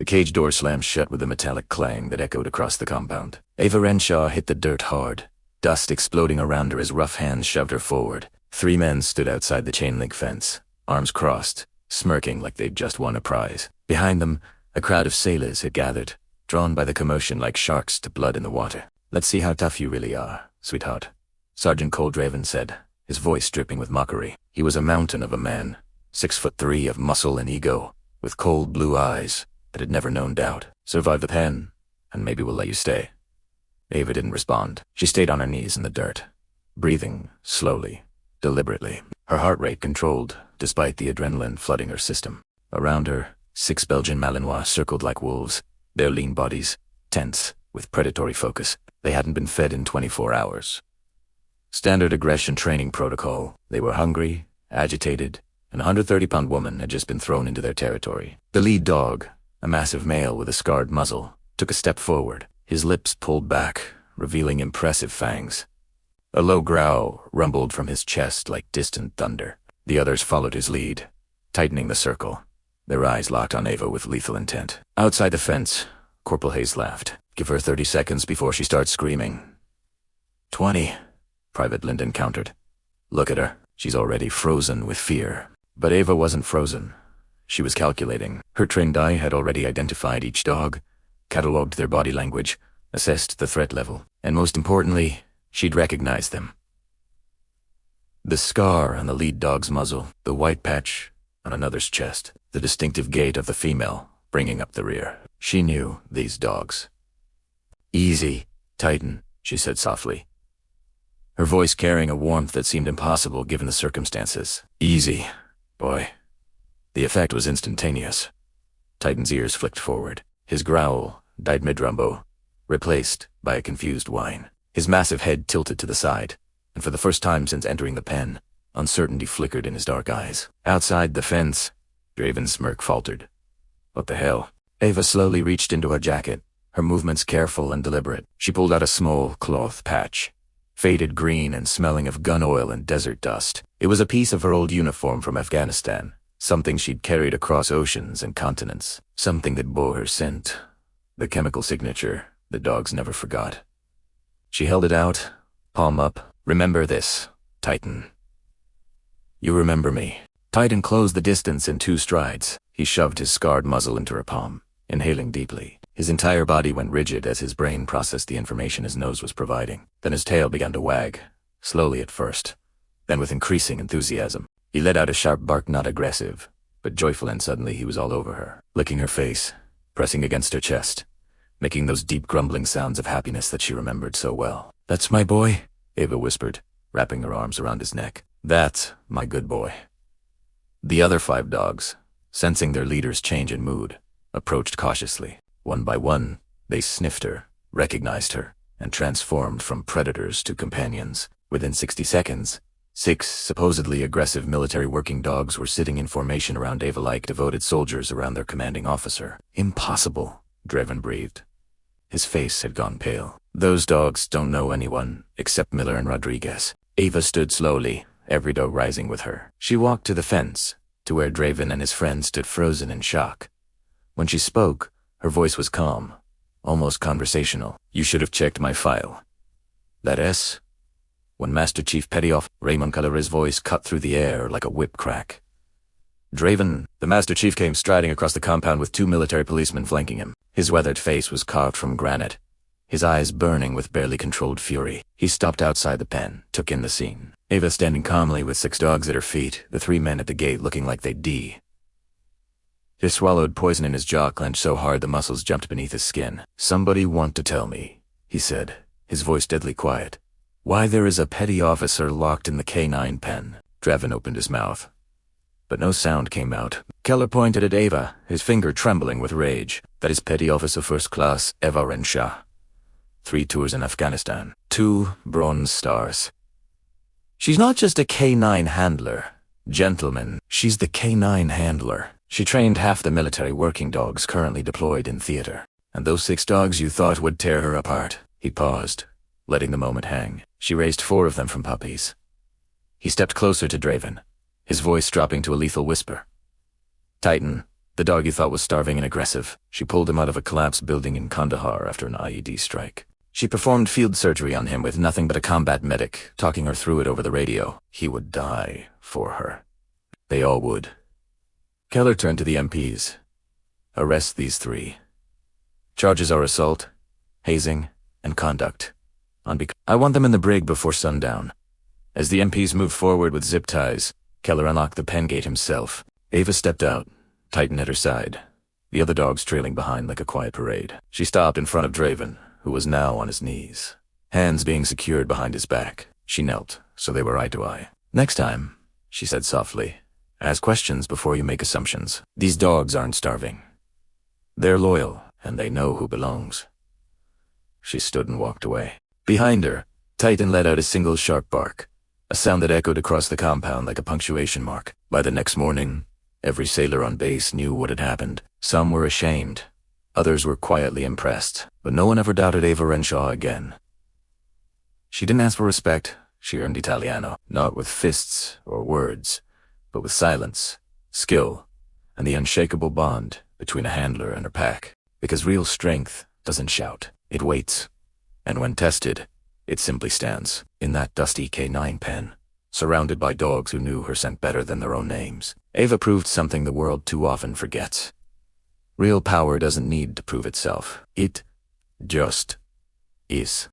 The cage door slammed shut with a metallic clang that echoed across the compound. Ava Renshaw hit the dirt hard, dust exploding around her as rough hands shoved her forward. 3 men stood outside the chain-link fence, arms crossed, smirking like they'd just won a prize. Behind them, a crowd of sailors had gathered, drawn by the commotion like sharks to blood in the water. "Let's see how tough you really are, sweetheart," Sergeant Coldraven said, his voice dripping with mockery. He was a mountain of a man, 6'3" of muscle and ego, with cold blue eyes that had never known doubt. "Survive the pen, and maybe we'll let you stay." Ava didn't respond. She stayed on her knees in the dirt, breathing slowly, deliberately, her heart rate controlled despite the adrenaline flooding her system. Around her, 6 Belgian Malinois circled like wolves, their lean bodies tense with predatory focus. They hadn't been fed in 24 hours. Standard aggression training protocol. They were hungry, agitated, and a 130-pound woman had just been thrown into their territory. The lead dog, a massive male with a scarred muzzle, took a step forward, his lips pulled back, revealing impressive fangs. A low growl rumbled from his chest like distant thunder. The others followed his lead, tightening the circle, their eyes locked on Ava with lethal intent. Outside the fence, Corporal Hayes laughed. "Give her 30 seconds before she starts screaming." 20, Private Linden countered. "Look at her. She's already frozen with fear." But Ava wasn't frozen. She was calculating. Her trained eye had already identified each dog, catalogued their body language, assessed the threat level, and most importantly, she'd recognized them. The scar on the lead dog's muzzle, the white patch on another's chest, the distinctive gait of the female bringing up the rear. She knew these dogs. "Easy, Titan," she said softly, her voice carrying a warmth that seemed impossible given the circumstances. "Easy, boy." The effect was instantaneous. Titan's ears flicked forward. His growl died mid-rumbo, replaced by a confused whine. His massive head tilted to the side, and for the first time since entering the pen, uncertainty flickered in his dark eyes. Outside the fence, Draven's smirk faltered. "What the hell?" Ava slowly reached into her jacket, her movements careful and deliberate. She pulled out a small cloth patch, faded green and smelling of gun oil and desert dust. It was a piece of her old uniform from Afghanistan, something she'd carried across oceans and continents, something that bore her scent, the chemical signature the dogs never forgot. She held it out, palm up. "Remember this, Titan. You remember me." Titan closed the distance in 2 strides. He shoved his scarred muzzle into her palm, inhaling deeply. His entire body went rigid as his brain processed the information his nose was providing. Then his tail began to wag, slowly at first, then with increasing enthusiasm. He let out a sharp bark, not aggressive, but joyful, and suddenly he was all over her, licking her face, pressing against her chest, making those deep grumbling sounds of happiness that she remembered so well. "That's my boy," Ava whispered, wrapping her arms around his neck. "That's my good boy." The other 5 dogs, sensing their leader's change in mood, approached cautiously. One by one, they sniffed her, recognized her, and transformed from predators to companions. Within 60 seconds, 6 supposedly aggressive military working dogs were sitting in formation around Ava like devoted soldiers around their commanding officer. "Impossible," Draven breathed. His face had gone pale. "Those dogs don't know anyone, except Miller and Rodriguez." Ava stood slowly, every dog rising with her. She walked to the fence, to where Draven and his friend stood frozen in shock. When she spoke, her voice was calm, almost conversational. "You should have checked my file. That S?" When Master Chief Petty Officer Raymond Callery's voice cut through the air like a whip crack. "Draven." The Master Chief came striding across the compound with 2 military policemen flanking him. His weathered face was carved from granite, his eyes burning with barely controlled fury. He stopped outside the pen, took in the scene. Ava standing calmly with 6 dogs at her feet, the 3 men at the gate looking like they'd D. He swallowed poison in his jaw, clenched so hard the muscles jumped beneath his skin. "Somebody want to tell me," he said, his voice deadly quiet, "why there is a petty officer locked in the K9 pen?" Draven opened his mouth, but no sound came out. Keller pointed at Ava, his finger trembling with rage. "That is Petty Officer First Class Ava Renshaw. 3 tours in Afghanistan, 2 Bronze Stars. She's not just a K9 handler. Gentlemen, she's the K9 handler. She trained half the military working dogs currently deployed in theater. And those 6 dogs you thought would tear her apart." He paused, letting the moment hang. "She raised 4 of them from puppies." He stepped closer to Draven, his voice dropping to a lethal whisper. "Titan, The dog you thought was starving and aggressive. She pulled him out of a collapsed building in Kandahar after an IED strike. She performed field surgery on him with nothing but a combat medic, talking her through it over the radio. He would die for her. They all would. Keller turned to the MPs. Arrest these 3. Charges are assault, hazing, and conduct. I want them in the brig before sundown. As the MPs moved forward with zip ties, Keller unlocked the pen gate himself. Ava stepped out, Titan at her side, the other dogs trailing behind like a quiet parade. She stopped in front of Draven, who was now on his knees, hands being secured behind his back. She knelt, so they were eye to eye. Next time, she said softly, ask questions before you make assumptions. These dogs aren't starving. They're loyal, and they know who belongs. She stood and walked away. Behind her, Titan let out a single sharp bark, a sound that echoed across the compound like a punctuation mark. By the next morning, every sailor on base knew what had happened. Some were ashamed. Others were quietly impressed, but no one ever doubted Ava Renshaw again. She didn't ask for respect. She earned Italiano, not with fists or words, but with silence, skill, and the unshakable bond between a handler and her pack. Because real strength doesn't shout, it waits. And when tested, it simply stands in that dusty K9 pen, surrounded by dogs who knew her scent better than their own names. Ava proved something the world too often forgets. Real power doesn't need to prove itself. It just is.